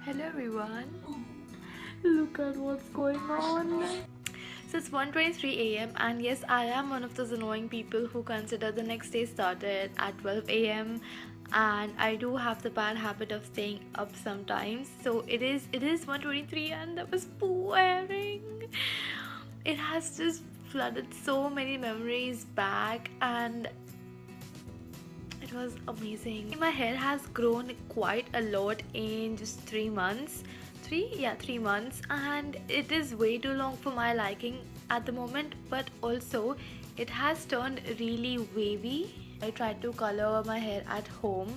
Hello everyone. Look at what's going on. So it's 1:23 a.m. and yes, I am one of those annoying people who consider the next day started at 12 a.m. and I do have the bad habit of staying up sometimes. So it is 1:23 and that was boring. It has just flooded so many memories back and it was amazing. My hair has grown quite a lot in just 3 months. 3 months, and it is way too long for my liking at the moment, but also it has turned really wavy. I tried to color my hair at home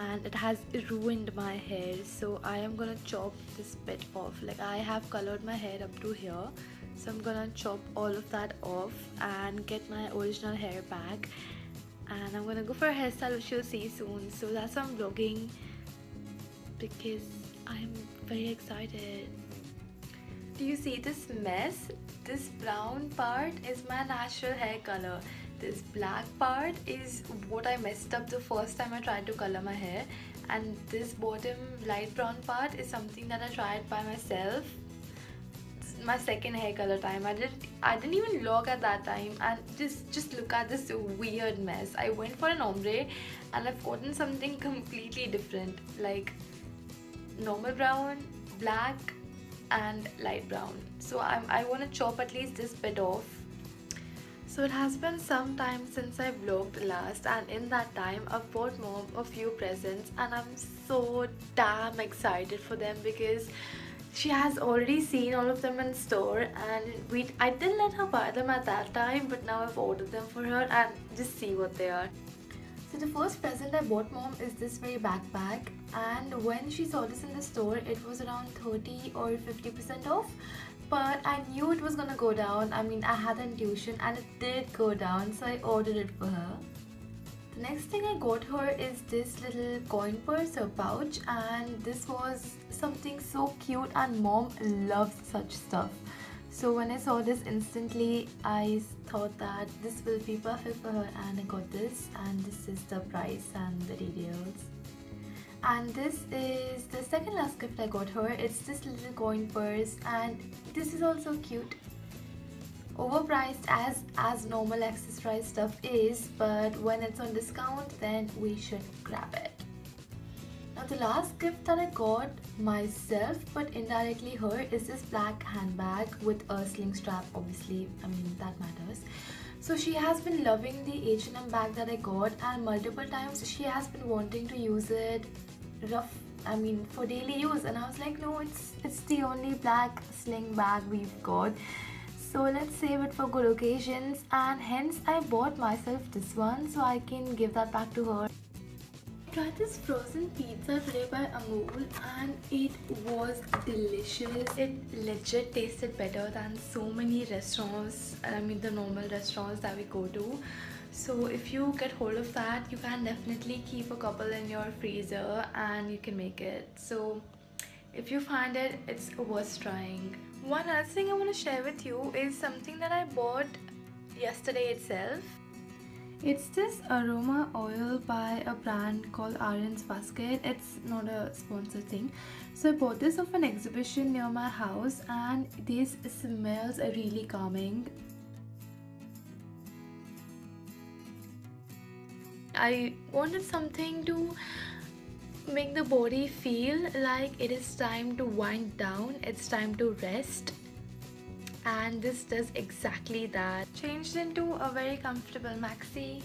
and it has ruined my hair, so I am gonna chop this bit off. Like, I have colored my hair up to here, so I'm gonna chop all of that off and get my original hair back, and I'm gonna go for a hairstyle which you'll see soon. So that's why I'm vlogging, because I'm very excited. Do you see this mess? This brown part is my natural hair color. This black part is what I messed up the first time I tried to color my hair, and this bottom light brown part is something that I tried by myself. My second hair color time. I didn't even log at that time, and just look at this weird mess. I went for an ombre and I've gotten something completely different, like normal brown, black and light brown. So I want to chop at least this bit off. So it has been some time since I vlogged last, and in that time I've bought mom a few presents and I'm so damn excited for them because she has already seen all of them in store, and I didn't let her buy them at that time, but now I've ordered them for her and just see what they are. So the first present I bought mom is this very backpack, and when she saw this in the store it was around 30 or 50% off, but I knew it was gonna go down. I mean, I had an intuition and it did go down, so I ordered it for her. The next thing I got her is this little coin purse or pouch, and this was something so cute and mom loves such stuff. So when I saw this, instantly I thought that this will be perfect for her, and I got this, and this is the price and the details. And this is the second last gift I got her. It's this little coin purse, and this is also cute. Overpriced as normal accessorized stuff is, but when it's on discount then we should grab it. Now the last gift that I got myself but indirectly her is this black handbag with a sling strap. Obviously, I mean, that matters. So she has been loving the H&M bag that I got, and multiple times she has been wanting to use it for daily use, and I was like, no, it's the only black sling bag we've got, so let's save it for good occasions, and hence I bought myself this one so I can give that back to her. I tried this frozen pizza today by Amul and it was delicious. It legit tasted better than so many restaurants, I mean the normal restaurants that we go to. So if you get hold of that, you can definitely keep a couple in your freezer and you can make it. So if you find it, it's worth trying. One other thing I want to share with you is something that I bought yesterday itself. It's this aroma oil by a brand called Aryan's Basket. It's not a sponsored thing. So I bought this off an exhibition near my house, and this smells really calming. I wanted something to make the body feel like it is time to wind down, it's time to rest, and this does exactly that. Changed into a very comfortable maxi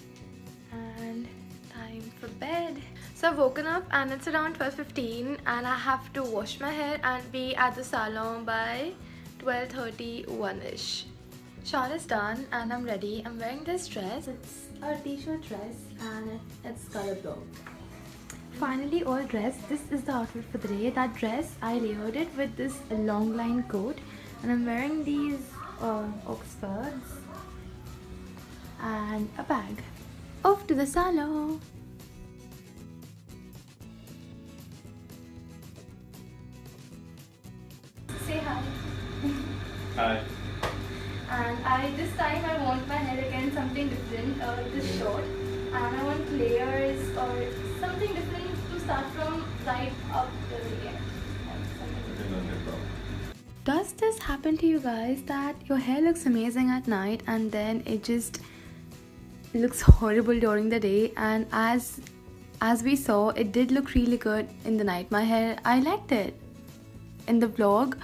and time for bed. So I've woken up and it's around 12:15 and I have to wash my hair and be at the salon by 12:31ish. Shawl is done and I'm ready. I'm wearing this dress. It's a t-shirt dress and it's color block. Finally all dressed. This is the outfit for the day. That dress, I layered it with this long line coat, and I'm wearing these Oxfords and a bag. Off to the salon. Say hi. Hi. And this time I want my hair again something different, this short, and I want layers or something different to start from right up till the end. happened to you guys that your hair looks amazing at night and then it just looks horrible during the day? And as we saw, it did look really good in the night. My hair, I liked it in the vlog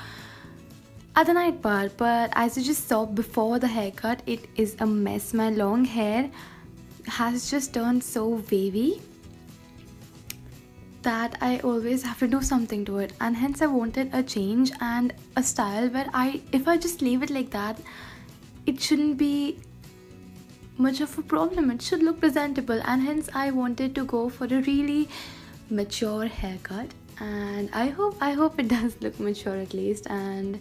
at the night part, but as you just saw before the haircut, it is a mess. My long hair has just turned so wavy that I always have to do something to it, and hence I wanted a change and a style where if I just leave it like that, it shouldn't be much of a problem. It should look presentable, and hence I wanted to go for a really mature haircut, and I hope it does look mature at least. And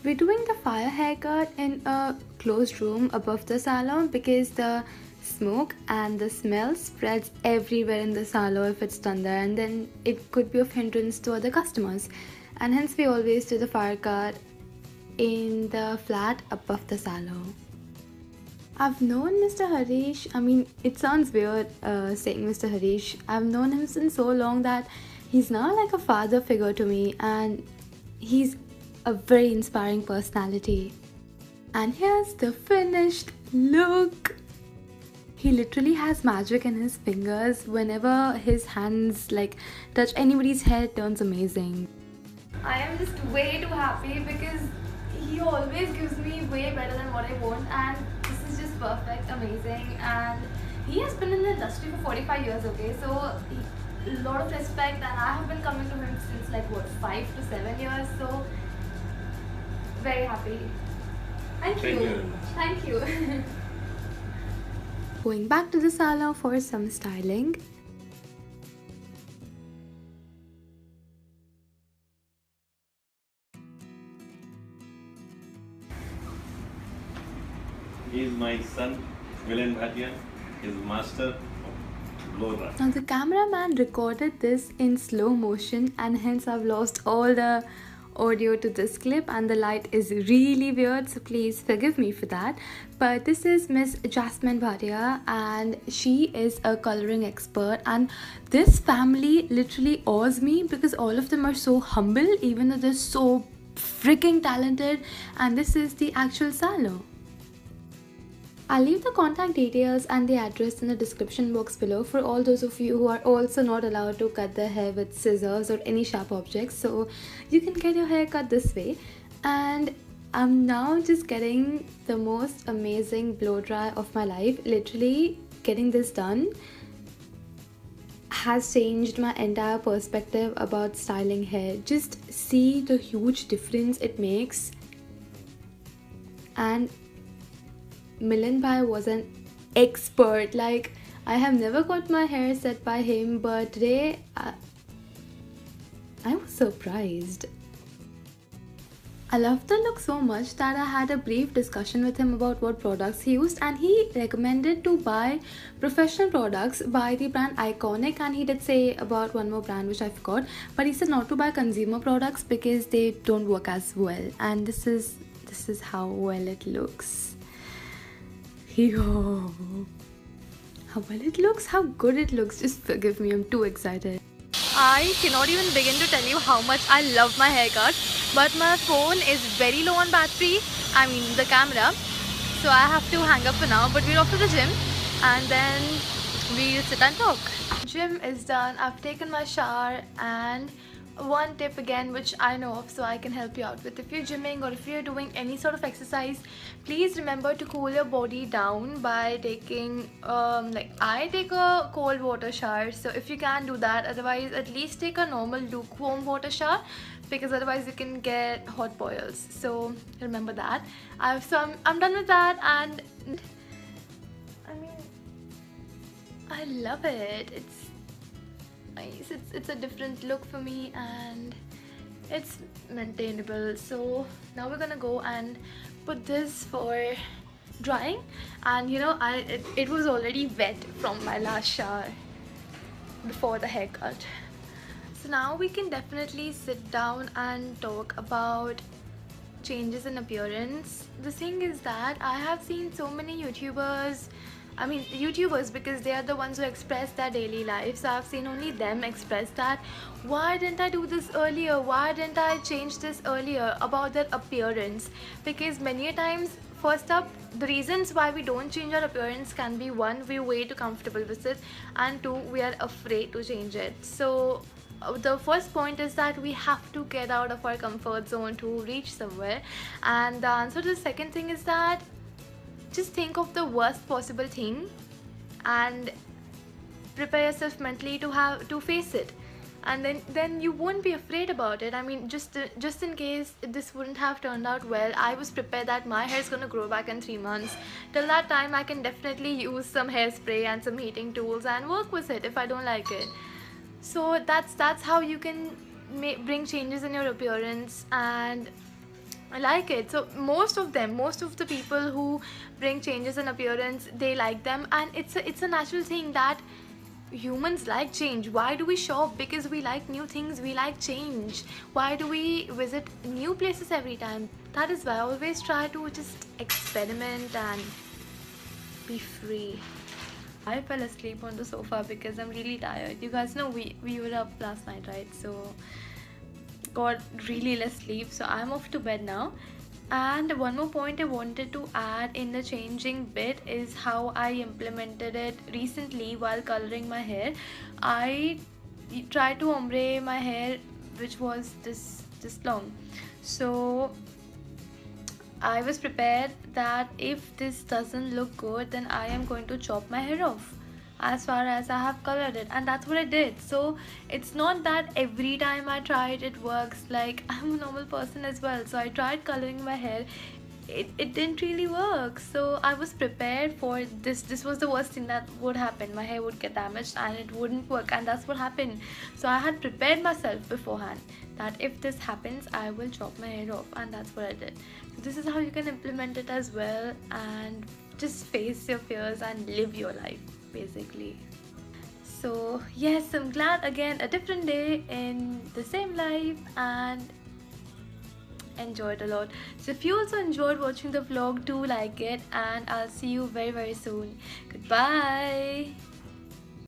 we're doing the fire haircut in a closed room above the salon because the smoke and the smell spreads everywhere in the salon if it's done there, and then it could be of hindrance to other customers, and hence we always do the fire cut in the flat above the salon. I've known Mr. Harish, I mean, it sounds weird saying Mr. Harish. I've known him since so long that he's now like a father figure to me, and he's a very inspiring personality. And here's the finished look. He literally has magic in his fingers. Whenever his hands like touch anybody's hair, it turns amazing. I am just way too happy because he always gives me way better than what I want, and this is just perfect, amazing. And he has been in the industry for 45 years, okay, so a lot of respect, and I have been coming to him since like what, 5 to 7 years, so very happy. Thank you. Thank you. Going back to the salon for some styling. He is my son, Milan Bhatia, is master of blow dry. Now the cameraman recorded this in slow motion, and hence I've lost all the audio to this clip, and the light is really weird, so please forgive me for that. But this is Miss Jasmine Bhatia, and she is a coloring expert, and this family literally awes me because all of them are so humble even though they're so freaking talented. And this is the actual salon. I'll leave the contact details and the address in the description box below for all those of you who are also not allowed to cut their hair with scissors or any sharp objects, so you can get your hair cut this way. And I'm now just getting the most amazing blow dry of my life. Literally getting this done has changed my entire perspective about styling hair. Just see the huge difference it makes. And Milan Bhai was an expert. Like, I have never got my hair set by him, but today I was surprised. I loved the look so much that I had a brief discussion with him about what products he used, and he recommended to buy professional products by the brand Iconic, and he did say about one more brand which I forgot, but he said not to buy consumer products because they don't work as well. And this is how well it looks. Yo, how well it looks, how good it looks. Just forgive me, I'm too excited. I cannot even begin to tell you how much I love my haircut, but my phone is very low on battery, I mean the camera, so I have to hang up for now. But we're off to the gym and then we'll sit and talk. Gym is done, I've taken my shower, and one tip again which I know of, so I can help you out with: if you're gymming or if you're doing any sort of exercise, please remember to cool your body down by taking like I take a cold water shower, so if you can do that. Otherwise, at least take a normal lukewarm water shower, because otherwise you can get hot boils, so remember that. I'm done with that, and I mean, I love it. It's nice. It's a different look for me and it's maintainable. So now we're gonna go and put this for drying, and you know, it was already wet from my last shower before the haircut. So now we can definitely sit down and talk about changes in appearance. The thing is that I have seen so many YouTubers I mean YouTubers, because they are the ones who express their daily life. So I've seen only them express that. Why didn't I do this earlier? Why didn't I change this earlier about their appearance? Because many a times, first up, the reasons why we don't change our appearance can be one, we're way too comfortable with it, and two, we are afraid to change it. So the first point is that we have to get out of our comfort zone to reach somewhere. And the answer to the second thing is that just think of the worst possible thing and prepare yourself mentally to face it, and then you won't be afraid about it. I mean, just in case this wouldn't have turned out well, I was prepared that my hair is going to grow back in 3 months. Till that time, I can definitely use some hairspray and some heating tools and work with it if I don't like it. So that's how you can bring changes in your appearance, and I like it. So most of the people who bring changes in appearance, they like them, and it's a natural thing that humans like change. Why do we shop? Because we like new things, we like change. Why do we visit new places every time? That is why I always try to just experiment and be free. I fell asleep on the sofa because I'm really tired. You guys know we were up last night, right? So got really less sleep, so I'm off to bed now. And one more point I wanted to add in the changing bit is how I implemented it recently while coloring my hair. I tried to ombre my hair, which was this long. So I was prepared that if this doesn't look good, then I am going to chop my hair off as far as I have colored it, and that's what I did. So it's not that every time I try it works. Like, I'm a normal person as well, so I tried coloring my hair, it didn't really work. So I was prepared for this was the worst thing that would happen. My hair would get damaged and it wouldn't work, and that's what happened. So I had prepared myself beforehand that if this happens, I will chop my hair off, and that's what I did. So this is how you can implement it as well, and just face your fears and live your life, basically. So yes, I'm glad, again, a different day in the same life, and enjoyed a lot. So if you also enjoyed watching the vlog, do like it, and I'll see you very soon. Goodbye.